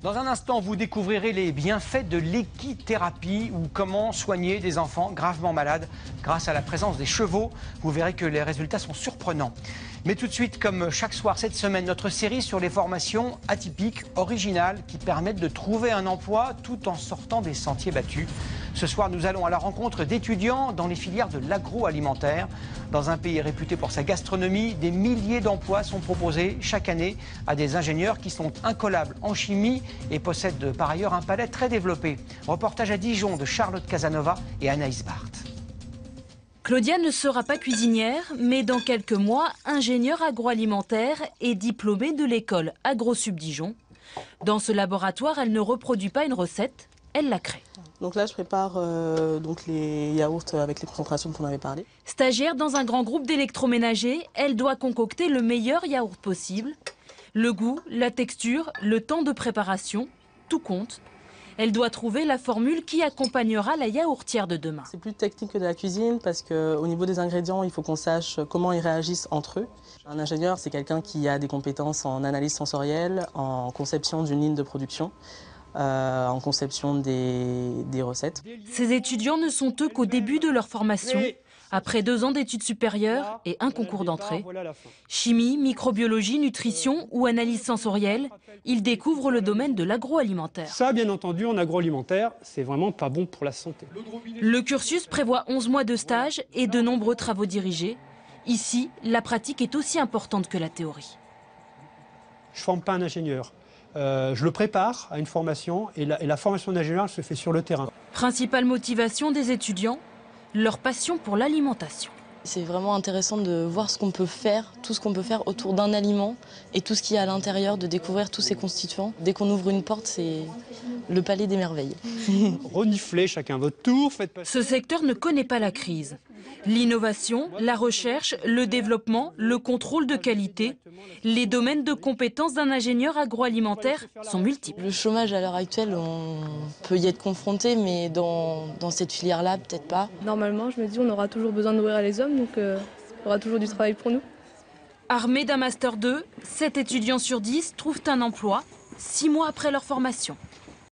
Dans un instant, vous découvrirez les bienfaits de l'équithérapie ou comment soigner des enfants gravement malades grâce à la présence des chevaux. Vous verrez que les résultats sont surprenants. Mais tout de suite, comme chaque soir cette semaine, notre série sur les formations atypiques, originales, qui permettent de trouver un emploi tout en sortant des sentiers battus. Ce soir, nous allons à la rencontre d'étudiants dans les filières de l'agroalimentaire. Dans un pays réputé pour sa gastronomie, des milliers d'emplois sont proposés chaque année à des ingénieurs qui sont incollables en chimie et possèdent par ailleurs un palais très développé. Reportage à Dijon de Charlotte Casanova et Anaïs Barthes. Claudia ne sera pas cuisinière, mais dans quelques mois, ingénieure agroalimentaire et diplômée de l'école AgroSup Dijon. Dans ce laboratoire, elle ne reproduit pas une recette, elle la crée. Donc là, je prépare les yaourts avec les concentrations dont on avait parlé. Stagiaire dans un grand groupe d'électroménagers, elle doit concocter le meilleur yaourt possible. Le goût, la texture, le temps de préparation, tout compte. Elle doit trouver la formule qui accompagnera la yaourtière de demain. C'est plus technique que de la cuisine parce qu'au niveau des ingrédients, il faut qu'on sache comment ils réagissent entre eux. Un ingénieur, c'est quelqu'un qui a des compétences en analyse sensorielle, en conception d'une ligne de production, en conception des recettes. Ces étudiants ne sont eux qu'au début de leur formation. Après 2 ans d'études supérieures et un concours d'entrée, chimie, microbiologie, nutrition ou analyse sensorielle, ils découvrent le domaine de l'agroalimentaire. Ça, bien entendu, en agroalimentaire, c'est vraiment pas bon pour la santé. Le cursus prévoit 11 mois de stage et de nombreux travaux dirigés. Ici, la pratique est aussi importante que la théorie. Je ne forme pas un ingénieur. Je le prépare à une formation et la formation d'ingénieur se fait sur le terrain. Principale motivation des étudiants, leur passion pour l'alimentation. C'est vraiment intéressant de voir ce qu'on peut faire, tout ce qu'on peut faire autour d'un aliment et tout ce qu'il y a à l'intérieur, de découvrir tous ses constituants. Dès qu'on ouvre une porte, c'est le palais des merveilles. Reniflez chacun votre tour. Ce secteur ne connaît pas la crise. L'innovation, la recherche, le développement, le contrôle de qualité, les domaines de compétences d'un ingénieur agroalimentaire sont multiples. Le chômage à l'heure actuelle, on peut y être confronté, mais dans cette filière-là, peut-être pas. Normalement, je me dis, on aura toujours besoin de nourrir les hommes, donc il y aura toujours du travail pour nous. Armés d'un Master 2, 7 étudiants sur 10 trouvent un emploi 6 mois après leur formation.